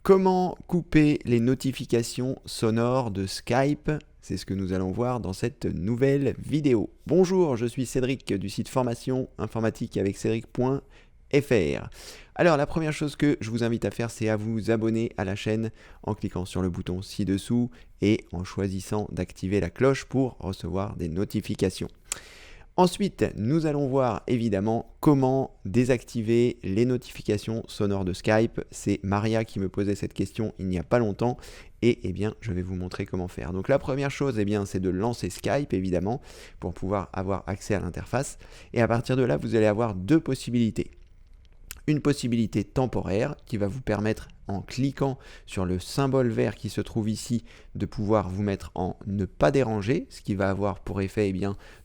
Comment couper les notifications sonores de Skype? C'est ce que nous allons voir dans cette nouvelle vidéo. Bonjour, je suis Cédric du site formation informatique avec Cédric.fr. Alors la première chose que je vous invite à faire, c'est à vous abonner à la chaîne en cliquant sur le bouton ci-dessous et en choisissant d'activer la cloche pour recevoir des notifications. Ensuite, nous allons voir évidemment comment désactiver les notifications sonores de Skype. C'est Maria qui me posait cette question il n'y a pas longtemps et je vais vous montrer comment faire. Donc la première chose, c'est de lancer Skype évidemment pour pouvoir avoir accès à l'interface. Et à partir de là, vous allez avoir deux possibilités. Une possibilité temporaire qui va vous permettre, en cliquant sur le symbole vert qui se trouve ici, de pouvoir vous mettre en ne pas déranger, ce qui va avoir pour effet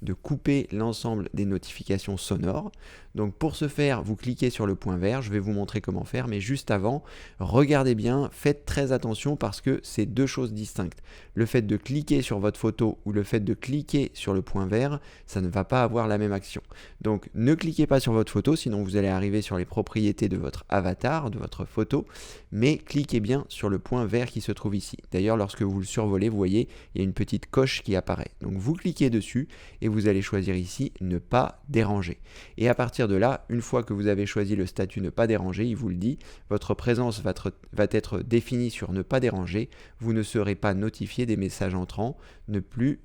de couper l'ensemble des notifications sonores. Donc pour ce faire, vous cliquez sur le point vert, je vais vous montrer comment faire, mais juste avant, regardez bien, faites très attention parce que c'est deux choses distinctes. Le fait de cliquer sur votre photo ou le fait de cliquer sur le point vert, ça ne va pas avoir la même action. Donc ne cliquez pas sur votre photo, sinon vous allez arriver sur les propriétés de votre avatar, de votre photo, mais cliquez bien sur le point vert qui se trouve ici. D'ailleurs, lorsque vous le survolez, vous voyez, il y a une petite coche qui apparaît. Donc vous cliquez dessus et vous allez choisir ici « Ne pas déranger ». Et à partir de là, une fois que vous avez choisi le statut « Ne pas déranger », il vous le dit, votre présence va être définie sur « Ne pas déranger ». Vous ne serez pas notifié des messages entrants, ne plus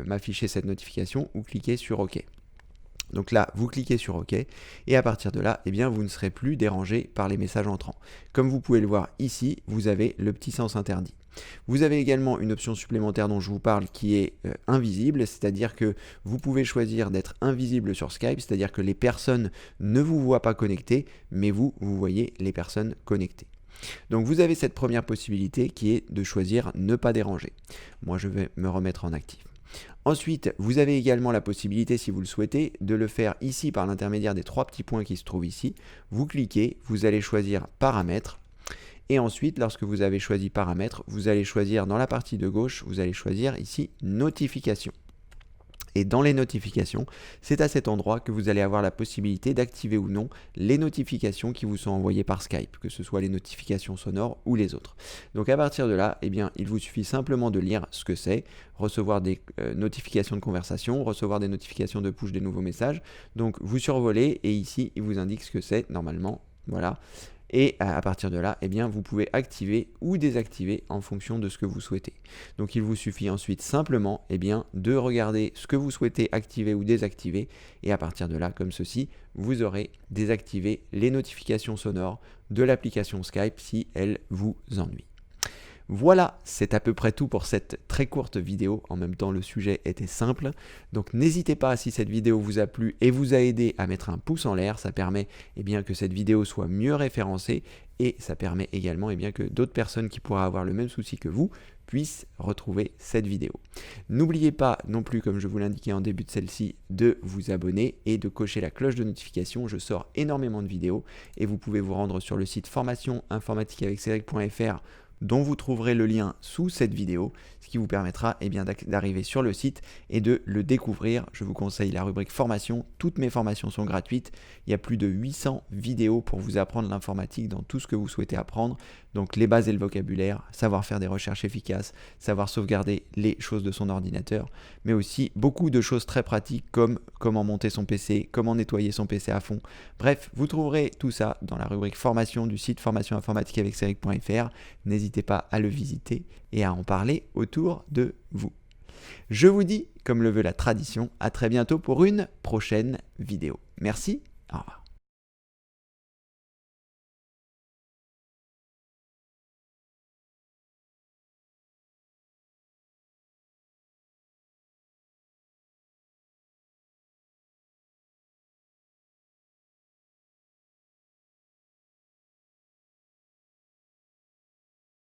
m'afficher cette notification ou cliquez sur « OK ». Donc là, vous cliquez sur OK et à partir de là, vous ne serez plus dérangé par les messages entrants. Comme vous pouvez le voir ici, vous avez le petit sens interdit. Vous avez également une option supplémentaire dont je vous parle qui est invisible, c'est-à-dire que vous pouvez choisir d'être invisible sur Skype, c'est-à-dire que les personnes ne vous voient pas connecté, mais vous voyez les personnes connectées. Donc vous avez cette première possibilité qui est de choisir ne pas déranger. Moi, je vais me remettre en actif. Ensuite, vous avez également la possibilité, si vous le souhaitez, de le faire ici par l'intermédiaire des trois petits points qui se trouvent ici. Vous cliquez, vous allez choisir paramètres. Et ensuite, lorsque vous avez choisi paramètres, vous allez choisir dans la partie de gauche, vous allez choisir ici notifications. Et dans les notifications, c'est à cet endroit que vous allez avoir la possibilité d'activer ou non les notifications qui vous sont envoyées par Skype, que ce soit les notifications sonores ou les autres. Donc à partir de là, il vous suffit simplement de lire ce que c'est, recevoir des notifications de conversation, recevoir des notifications de push des nouveaux messages. Donc vous survolez et ici, il vous indique ce que c'est normalement. Voilà. Et à partir de là, vous pouvez activer ou désactiver en fonction de ce que vous souhaitez. Donc il vous suffit ensuite simplement de regarder ce que vous souhaitez activer ou désactiver. Et à partir de là, comme ceci, vous aurez désactivé les notifications sonores de l'application Skype si elle vous ennuie. Voilà, c'est à peu près tout pour cette très courte vidéo. En même temps, le sujet était simple. Donc n'hésitez pas, si cette vidéo vous a plu et vous a aidé, à mettre un pouce en l'air. Ça permet que cette vidéo soit mieux référencée et ça permet également que d'autres personnes qui pourraient avoir le même souci que vous puissent retrouver cette vidéo. N'oubliez pas non plus, comme je vous l'indiquais en début de celle-ci, de vous abonner et de cocher la cloche de notification. Je sors énormément de vidéos et vous pouvez vous rendre sur le site formation informatique avec Cédric.fr dont vous trouverez le lien sous cette vidéo, ce qui vous permettra d'arriver sur le site et de le découvrir. Je vous conseille la rubrique formation, toutes mes formations sont gratuites, il y a plus de 800 vidéos pour vous apprendre l'informatique dans tout ce que vous souhaitez apprendre, donc les bases et le vocabulaire, savoir faire des recherches efficaces, savoir sauvegarder les choses de son ordinateur, mais aussi beaucoup de choses très pratiques comme comment monter son PC, comment nettoyer son PC à fond. Bref, vous trouverez tout ça dans la rubrique formation du site formation informatique avec Cédric.fr. N'hésitez pas à le visiter et à en parler autour de vous. Je vous dis, comme le veut la tradition, à très bientôt pour une prochaine vidéo. Merci, au revoir.